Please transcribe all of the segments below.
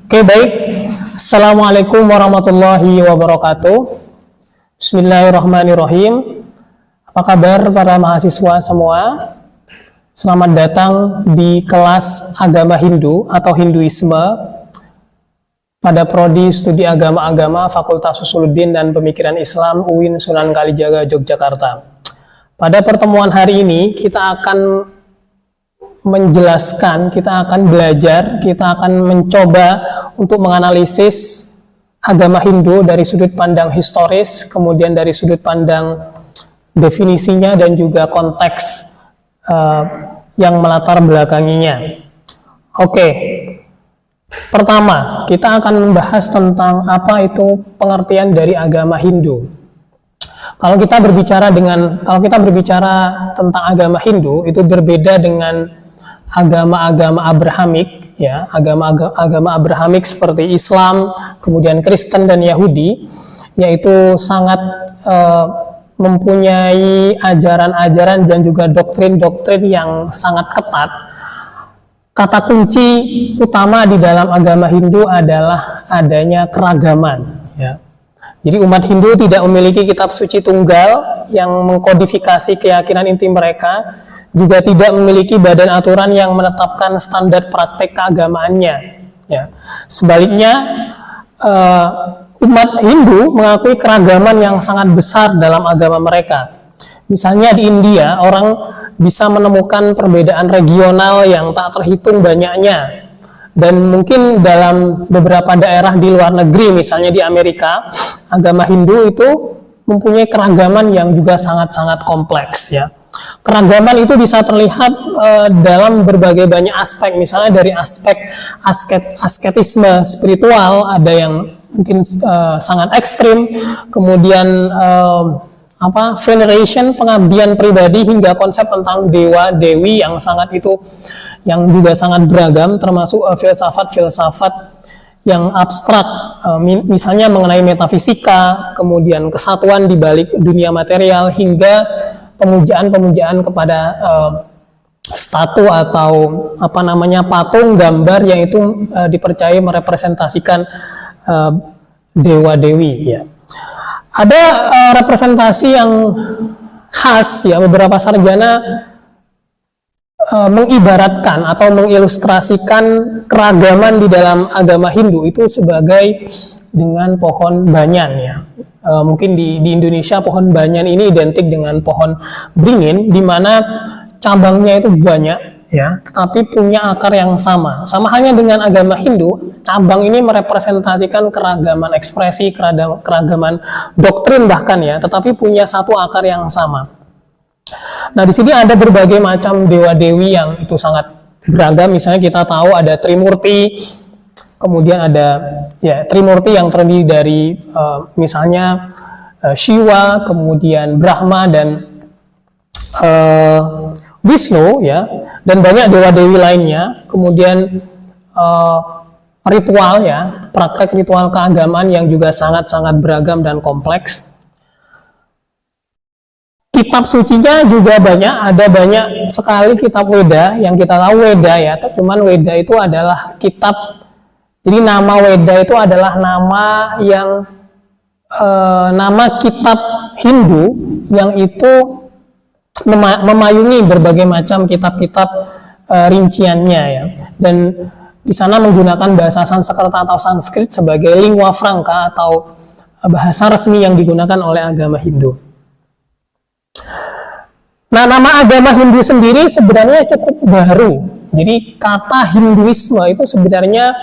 Oke, baik. Assalamualaikum warahmatullahi wabarakatuh. Bismillahirrahmanirrahim. Apa kabar para mahasiswa semua? Selamat datang di kelas agama Hindu atau Hinduisme pada Prodi Studi Agama-Agama Fakultas Usuluddin dan Pemikiran Islam UIN Sunan Kalijaga, Yogyakarta. Pada pertemuan hari ini kita akan menjelaskan, kita akan belajar, kita akan mencoba untuk menganalisis agama Hindu dari sudut pandang historis, kemudian dari sudut pandang definisinya dan juga konteks yang melatar belakanginya. Oke, pertama kita akan membahas tentang apa itu pengertian dari agama Hindu. Kalau kita berbicara tentang agama Hindu, itu berbeda dengan agama-agama Abrahamik, ya, agama Abrahamik seperti Islam, kemudian Kristen dan Yahudi, yaitu sangat mempunyai ajaran-ajaran dan juga doktrin-doktrin yang sangat ketat. Kata kunci utama di dalam agama Hindu adalah adanya keragaman, ya. Jadi umat Hindu tidak memiliki kitab suci tunggal yang mengkodifikasi keyakinan inti mereka, juga tidak memiliki badan aturan yang menetapkan standar praktek keagamaannya. Ya. Sebaliknya, umat Hindu mengakui keragaman yang sangat besar dalam agama mereka. Misalnya di India, orang bisa menemukan perbedaan regional yang tak terhitung banyaknya. Dan mungkin dalam beberapa daerah di luar negeri, misalnya di Amerika, agama Hindu itu mempunyai keragaman yang juga sangat-sangat kompleks, ya. Keragaman itu bisa terlihat dalam berbagai banyak aspek, misalnya dari aspek asketisme spiritual, ada yang mungkin sangat ekstrim, kemudian veneration, pengabdian pribadi, hingga konsep tentang dewa dewi yang juga sangat beragam, termasuk filsafat-filsafat yang abstrak, misalnya mengenai metafisika, kemudian kesatuan di balik dunia material, hingga pemujaan-pemujaan kepada statu atau patung gambar yang itu dipercaya merepresentasikan dewa-dewi, ya. Ada representasi yang khas, ya, beberapa sarjana mengibaratkan atau mengilustrasikan keragaman di dalam agama Hindu itu sebagai dengan pohon banyan, ya. Mungkin di Indonesia pohon banyan ini identik dengan pohon beringin, di mana cabangnya itu banyak, ya, tetapi punya akar yang sama. Sama halnya dengan agama Hindu, cabang ini merepresentasikan keragaman ekspresi, keragaman doktrin bahkan, ya, tetapi punya satu akar yang sama. Nah, di sini ada berbagai macam dewa-dewi yang itu sangat beragam. Misalnya kita tahu ada Trimurti, kemudian ada, ya, Trimurti yang terdiri dari misalnya Shiva, kemudian Brahma dan Wisnu, ya, dan banyak dewa-dewi lainnya. Kemudian ritual, ya, praktek ritual keagamaan yang juga sangat-sangat beragam dan kompleks. Kitab sucinya juga banyak, ada banyak sekali kitab Weda yang kita tahu Weda, ya, cuman Weda itu adalah kitab, jadi nama Weda itu adalah nama yang nama kitab Hindu yang itu memayungi berbagai macam kitab-kitab rinciannya, ya, dan di sana menggunakan bahasa Sanskerta atau Sanskrit sebagai lingua franca atau bahasa resmi yang digunakan oleh agama Hindu. Nah, nama agama Hindu sendiri sebenarnya cukup baru. Jadi kata Hinduisme itu sebenarnya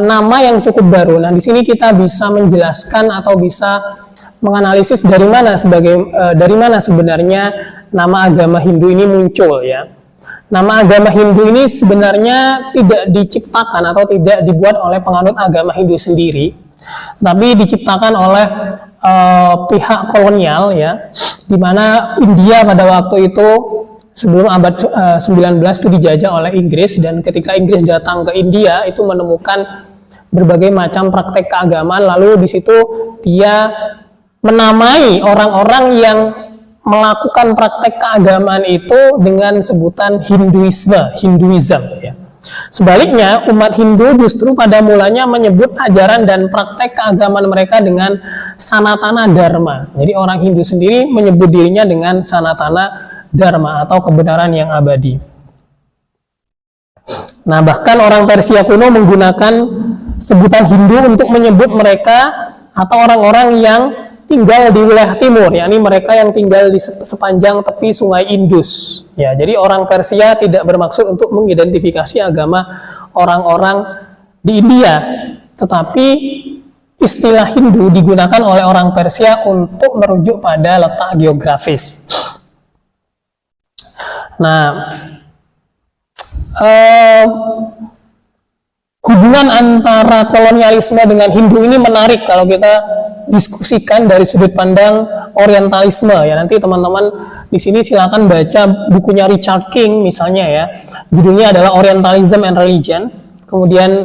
nama yang cukup baru. Nah, di sini kita bisa menjelaskan atau bisa menganalisis dari mana sebenarnya nama agama Hindu ini muncul, ya. Nama agama Hindu ini sebenarnya tidak diciptakan atau tidak dibuat oleh penganut agama Hindu sendiri, tapi diciptakan oleh pihak kolonial, ya, di mana India pada waktu itu sebelum abad 19 itu dijajah oleh Inggris, dan ketika Inggris datang ke India itu menemukan berbagai macam praktek keagamaan, lalu di situ dia menamai orang-orang yang melakukan praktek keagamaan itu dengan sebutan Hinduisme, Hinduism, ya. Sebaliknya, umat Hindu justru pada mulanya menyebut ajaran dan praktek keagamaan mereka dengan Sanatana Dharma. Jadi orang Hindu sendiri menyebut dirinya dengan Sanatana Dharma atau kebenaran yang abadi. Nah, bahkan orang Persia kuno menggunakan sebutan Hindu untuk menyebut mereka atau orang-orang yang tinggal di wilayah timur, yakni mereka yang tinggal di sepanjang tepi sungai Indus. Ya, jadi orang Persia tidak bermaksud untuk mengidentifikasi agama orang-orang di India, tetapi istilah Hindu digunakan oleh orang Persia untuk merujuk pada letak geografis. Nah, hubungan antara kolonialisme dengan Hindu ini menarik kalau kita diskusikan dari sudut pandang orientalisme ya. Nanti teman-teman di sini silakan baca bukunya Richard King misalnya ya. Judulnya adalah Orientalism and Religion. Kemudian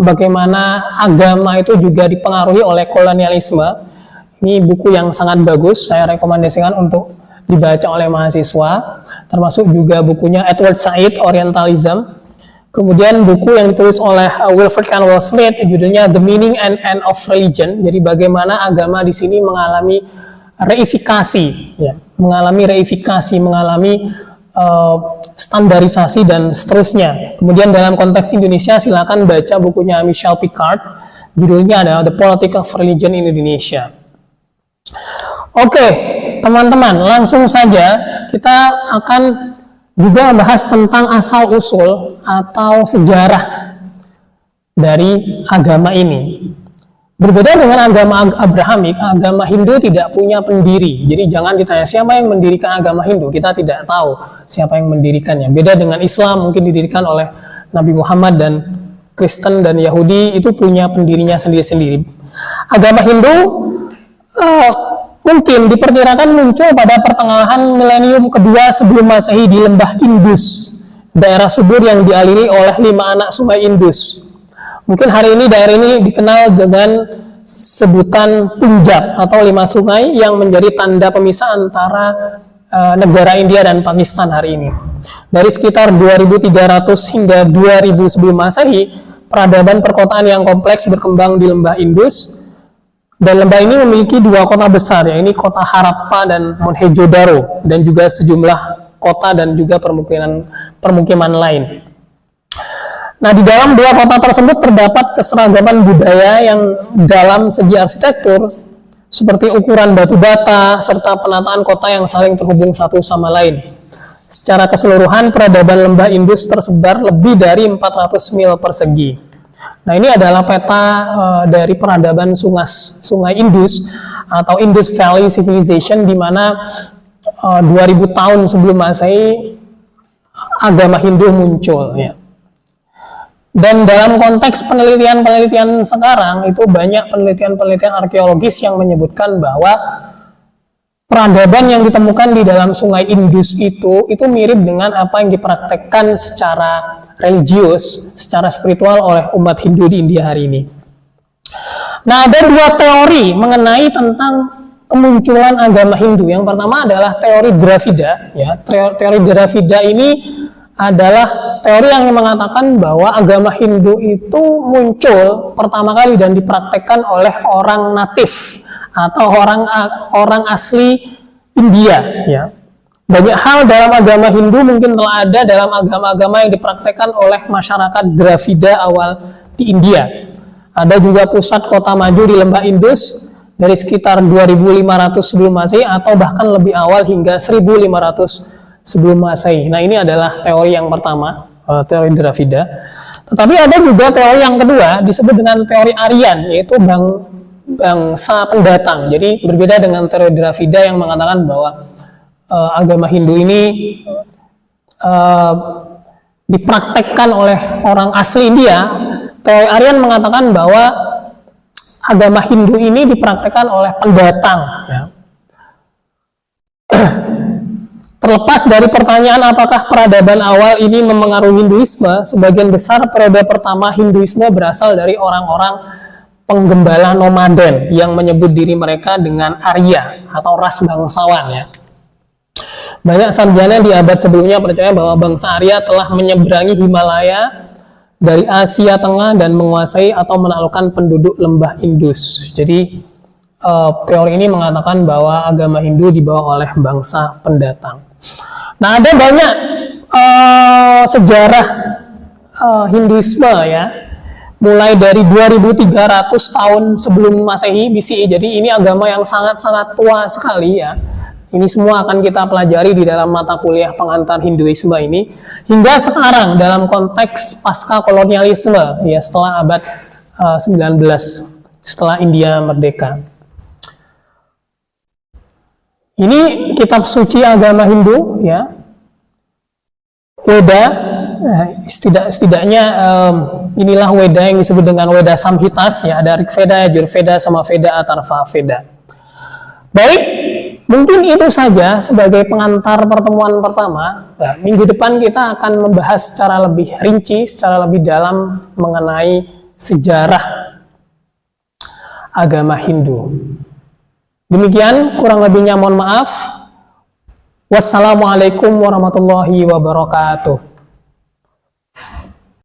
bagaimana agama itu juga dipengaruhi oleh kolonialisme. Ini buku yang sangat bagus, saya rekomendasikan untuk dibaca oleh mahasiswa. Termasuk juga bukunya Edward Said, Orientalism. Kemudian buku yang ditulis oleh Wilfred Cantwell Smith, judulnya The Meaning and End of Religion. Jadi bagaimana agama di sini mengalami reifikasi, ya, mengalami standarisasi dan seterusnya. Kemudian dalam konteks Indonesia, silakan baca bukunya Michel Picard, judulnya adalah The Politics of Religion in Indonesia. Oke, teman-teman, langsung saja kita akan juga membahas tentang asal-usul atau sejarah dari agama ini. Berbeda dengan agama Abrahamik, agama Hindu tidak punya pendiri. Jadi jangan ditanya siapa yang mendirikan agama Hindu, kita tidak tahu siapa yang mendirikannya. Beda dengan Islam, mungkin didirikan oleh Nabi Muhammad, dan Kristen dan Yahudi itu punya pendirinya sendiri-sendiri. Agama Hindu mungkin diperkirakan muncul pada pertengahan milenium kedua sebelum Masehi di lembah Indus, daerah subur yang dialiri oleh 5 anak sungai Indus. Mungkin hari ini daerah ini dikenal dengan sebutan Punjab atau 5 sungai yang menjadi tanda pemisah antara negara India dan Pakistan hari ini. Dari sekitar 2300 hingga 2000 sebelum Masehi, peradaban perkotaan yang kompleks berkembang di lembah Indus. Dan lembah ini memiliki 2 kota besar, yaitu kota Harappa dan Mohenjo-daro, dan juga sejumlah kota dan juga permukiman lain. Nah, di dalam 2 kota tersebut terdapat keseragaman budaya yang dalam segi arsitektur, seperti ukuran batu bata, serta penataan kota yang saling terhubung satu sama lain. Secara keseluruhan, peradaban lembah Indus tersebar lebih dari 400 mil persegi. Nah, ini adalah peta dari peradaban sungai Indus atau Indus Valley Civilization, di mana 2000 tahun sebelum Masehi agama Hindu muncul ya. Dan dalam konteks penelitian sekarang itu banyak penelitian arkeologis yang menyebutkan bahwa peradaban yang ditemukan di dalam sungai Indus itu mirip dengan apa yang dipraktekkan secara religius, secara spiritual oleh umat Hindu di India hari ini. Nah, ada 2 teori mengenai tentang kemunculan agama Hindu. Yang pertama adalah teori Dravida. Ya, teori Dravida ini adalah teori yang mengatakan bahwa agama Hindu itu muncul pertama kali dan dipraktekkan oleh orang natif atau orang asli India. Ya. Banyak hal dalam agama Hindu mungkin telah ada dalam agama-agama yang dipraktekkan oleh masyarakat Dravida awal di India. Ada juga pusat kota maju di lembah Indus dari sekitar 2500 sebelum Masehi atau bahkan lebih awal hingga 1500 sebelum Masehi. Nah, ini adalah teori yang pertama, teori Dravida. Tetapi ada juga teori yang kedua disebut dengan teori Aryan, yaitu bangsa pendatang. Jadi berbeda dengan teori Dravida yang mengatakan bahwa agama Hindu ini dipraktekkan oleh orang asli India. Teori Aryan mengatakan bahwa agama Hindu ini dipraktekkan oleh pendatang. Ya. Terlepas dari pertanyaan apakah peradaban awal ini memengaruhi Hinduisme, sebagian besar periode pertama Hinduisme berasal dari orang-orang penggembala nomaden yang menyebut diri mereka dengan Arya atau ras bangsawan. Ya. Banyak sarjana di abad sebelumnya percaya bahwa bangsa Arya telah menyeberangi Himalaya dari Asia Tengah dan menguasai atau menaklukkan penduduk lembah Indus. Jadi teori ini mengatakan bahwa agama Hindu dibawa oleh bangsa pendatang. Nah, ada banyak sejarah Hinduisme ya, mulai dari 2300 tahun sebelum Masehi BCE. Jadi ini agama yang sangat-sangat tua sekali ya. Ini semua akan kita pelajari di dalam mata kuliah pengantar Hinduisme ini hingga sekarang dalam konteks pasca kolonialisme ya, setelah abad 19, setelah India merdeka. Ini kitab suci agama Hindu ya, Weda. Setidaknya inilah Weda yang disebut dengan Weda Samhitas ya, ada Rig Veda, Yajur Veda, sama Veda, Atharva Veda. Baik, mungkin itu saja sebagai pengantar pertemuan pertama. Nah, minggu depan kita akan membahas secara lebih rinci, secara lebih dalam mengenai sejarah agama Hindu. Demikian, kurang lebihnya mohon maaf. Wassalamualaikum warahmatullahi wabarakatuh.